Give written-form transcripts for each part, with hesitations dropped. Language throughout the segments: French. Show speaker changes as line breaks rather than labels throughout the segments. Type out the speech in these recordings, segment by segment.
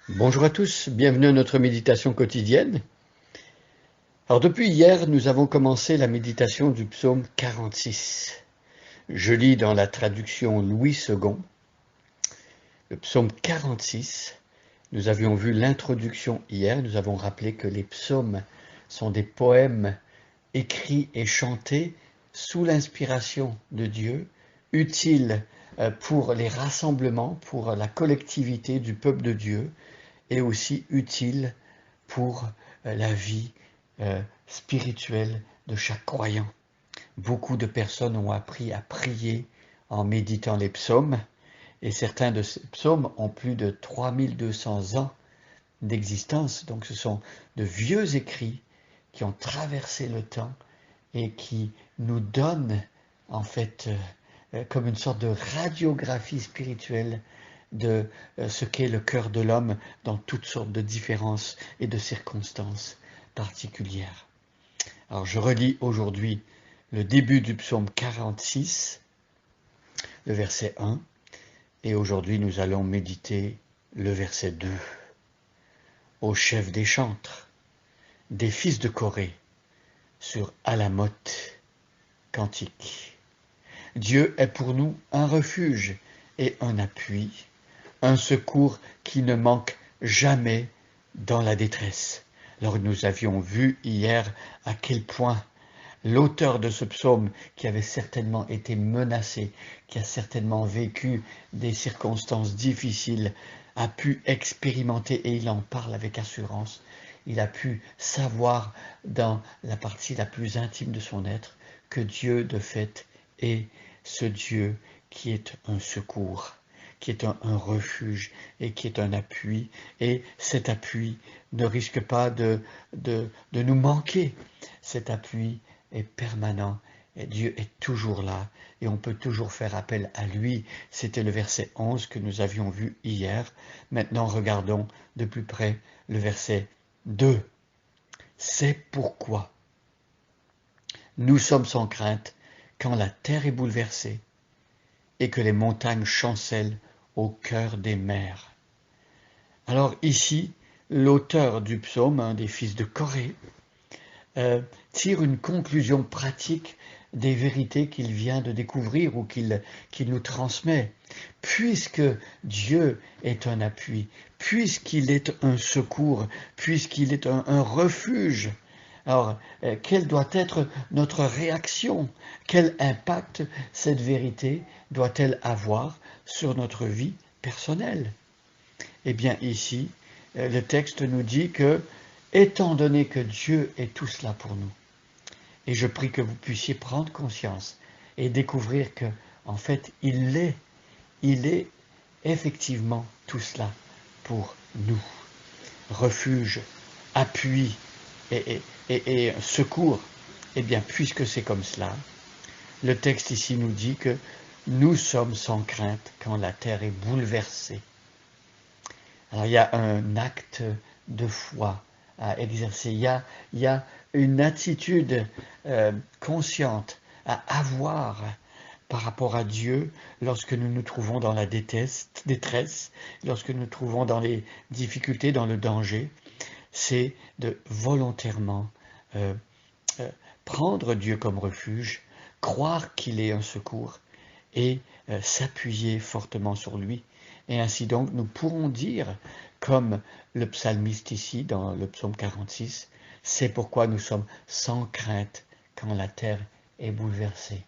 Bonjour à tous, bienvenue à notre méditation quotidienne. Alors depuis hier, nous avons commencé la méditation du psaume 46. Je lis dans la traduction Louis II, le psaume 46. Nous avions vu l'introduction hier, nous avons rappelé que les psaumes sont des poèmes écrits et chantés sous l'inspiration de Dieu, utiles pour les rassemblements, pour la collectivité du peuple de Dieu, et aussi utiles pour la vie spirituelle de chaque croyant. Beaucoup de personnes ont appris à prier en méditant les psaumes, et certains de ces psaumes ont plus de 3200 ans d'existence, donc ce sont de vieux écrits qui ont traversé le temps et qui nous donnent en fait comme une sorte de radiographie spirituelle de ce qu'est le cœur de l'homme dans toutes sortes de différences et de circonstances particulières. Alors je relis aujourd'hui le début du psaume 46, le verset 1, et aujourd'hui nous allons méditer le verset 2. Au chef des chantres, des fils de Corée, sur Alamoth, cantique. Dieu est pour nous un refuge et un appui, un secours qui ne manque jamais dans la détresse. Alors nous avions vu hier à quel point l'auteur de ce psaume, qui avait certainement été menacé, qui a certainement vécu des circonstances difficiles, a pu expérimenter, et il en parle avec assurance, il a pu savoir dans la partie la plus intime de son être que Dieu de fait est ce Dieu qui est un secours, qui est un refuge et qui est un appui, et cet appui ne risque pas de nous manquer. Cet appui est permanent, et Dieu est toujours là, et on peut toujours faire appel à lui. C'était le verset 11 que nous avions vu hier. Maintenant, regardons de plus près le verset 2. C'est pourquoi nous sommes sans crainte quand la terre est bouleversée et que les montagnes chancellent au cœur des mers. Alors ici, l'auteur du psaume, un des fils de Corée, tire une conclusion pratique des vérités qu'il vient de découvrir ou qu'il nous transmet. Puisque Dieu est un appui, puisqu'il est un secours, puisqu'il est un refuge, alors quelle doit être notre réaction? Quel impact cette vérité doit-elle avoir sur notre vie personnelle? Eh bien ici, le texte nous dit que, étant donné que Dieu est tout cela pour nous, et je prie que vous puissiez prendre conscience et découvrir que, en fait, il est effectivement tout cela pour nous. Refuge, appui et secours. Eh bien, puisque c'est comme cela, le texte ici nous dit que nous sommes sans crainte quand la terre est bouleversée. Alors, il y a un acte de foi à exercer. Il y a une attitude consciente à avoir par rapport à Dieu lorsque nous nous trouvons dans la détresse, lorsque nous nous trouvons dans les difficultés, dans le danger. C'est de volontairement prendre Dieu comme refuge, croire qu'il est un secours et s'appuyer fortement sur lui. Et ainsi donc, nous pourrons dire, comme le psalmiste ici dans le psaume 46, c'est pourquoi nous sommes sans crainte quand la terre est bouleversée.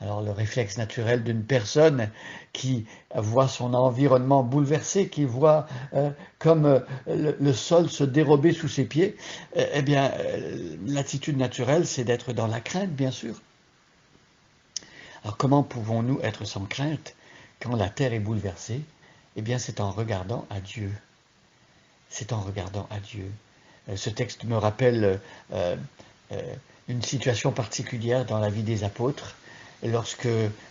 Alors le réflexe naturel d'une personne qui voit son environnement bouleversé, qui voit comme le sol se dérober sous ses pieds, eh bien l'attitude naturelle c'est d'être dans la crainte, bien sûr. Alors comment pouvons-nous être sans crainte quand la terre est bouleversée? Eh bien c'est en regardant à Dieu. C'est en regardant à Dieu. Ce texte me rappelle une situation particulière dans la vie des apôtres. Lorsque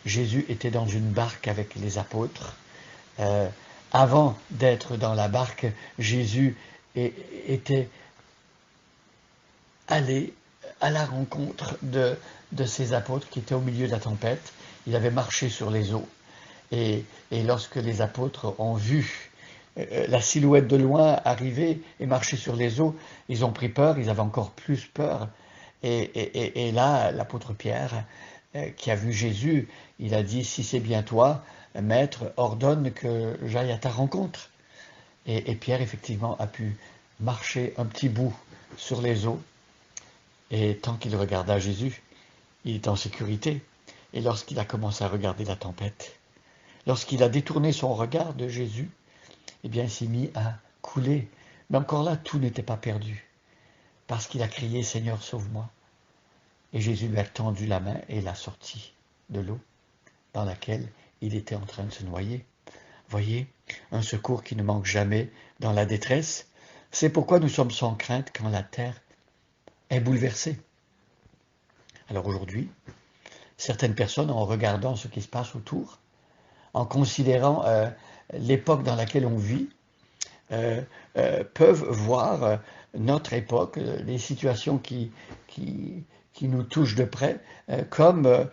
Jésus était dans une barque avec les apôtres, avant d'être dans la barque, Jésus était allé à la rencontre de ses apôtres qui étaient au milieu de la tempête. Il avait marché sur les eaux. Et lorsque les apôtres ont vu la silhouette de loin arriver et marcher sur les eaux, ils ont pris peur, ils avaient encore plus peur. Et là, l'apôtre Pierre, qui a vu Jésus, il a dit, si c'est bien toi, Maître, ordonne que j'aille à ta rencontre. Et Pierre, effectivement, a pu marcher un petit bout sur les eaux. Et tant qu'il regarda Jésus, il est en sécurité. Et lorsqu'il a commencé à regarder la tempête, lorsqu'il a détourné son regard de Jésus, eh bien, il s'est mis à couler. Mais encore là, tout n'était pas perdu. Parce qu'il a crié, Seigneur, sauve-moi. Et Jésus lui a tendu la main et l'a sorti de l'eau dans laquelle il était en train de se noyer. Voyez, un secours qui ne manque jamais dans la détresse. C'est pourquoi nous sommes sans crainte quand la terre est bouleversée. Alors aujourd'hui, certaines personnes, en regardant ce qui se passe autour, en considérant l'époque dans laquelle on vit, peuvent voir notre époque, les situations qui nous touchent de près, comme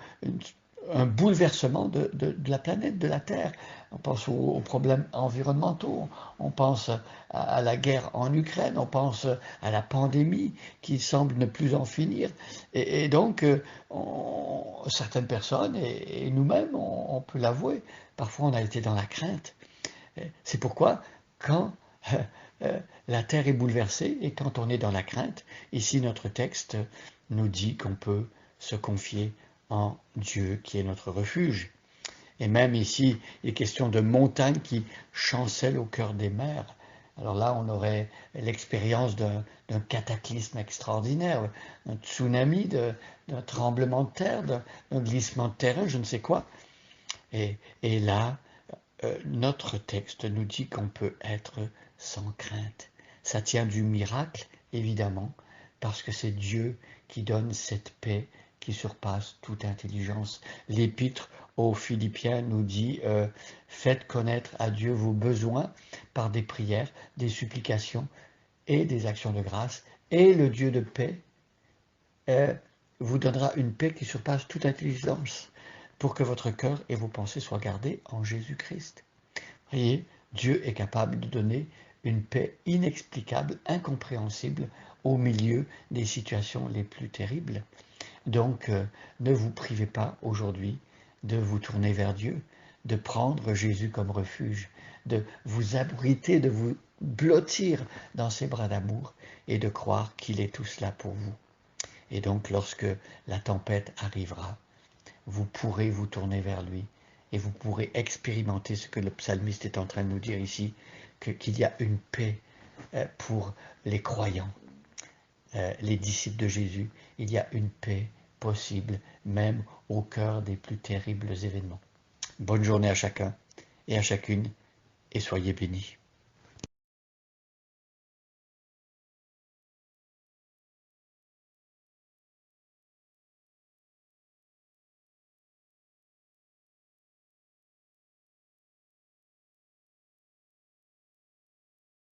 un bouleversement de la planète, de la Terre. On pense aux problèmes environnementaux, on pense à la guerre en Ukraine, on pense à la pandémie qui semble ne plus en finir. Et donc, certaines personnes, et nous-mêmes, on peut l'avouer, parfois on a été dans la crainte. C'est pourquoi, quand la terre est bouleversée et quand on est dans la crainte, ici notre texte nous dit qu'on peut se confier en Dieu qui est notre refuge. Et même ici, il est question de montagnes qui chancellent au cœur des mers. Alors là, on aurait l'expérience d'un cataclysme extraordinaire, d'un tsunami, d'un tremblement de terre, d'un glissement de terrain, je ne sais quoi. Et là, notre texte nous dit qu'on peut être sans crainte. Ça tient du miracle, évidemment, parce que c'est Dieu qui donne cette paix qui surpasse toute intelligence. L'Épître aux Philippiens nous dit faites connaître à Dieu vos besoins par des prières, des supplications et des actions de grâce, et le Dieu de paix vous donnera une paix qui surpasse toute intelligence, pour que votre cœur et vos pensées soient gardés en Jésus-Christ. Voyez, Dieu est capable de donner une paix inexplicable, incompréhensible, au milieu des situations les plus terribles. Donc, ne vous privez pas aujourd'hui de vous tourner vers Dieu, de prendre Jésus comme refuge, de vous abriter, de vous blottir dans ses bras d'amour et de croire qu'il est tout cela pour vous. Et donc, lorsque la tempête arrivera, vous pourrez vous tourner vers lui et vous pourrez expérimenter ce que le psalmiste est en train de nous dire ici, qu'il y a une paix pour les croyants, les disciples de Jésus. Il y a une paix possible, même au cœur des plus terribles événements. Bonne journée à chacun et à chacune, et soyez bénis.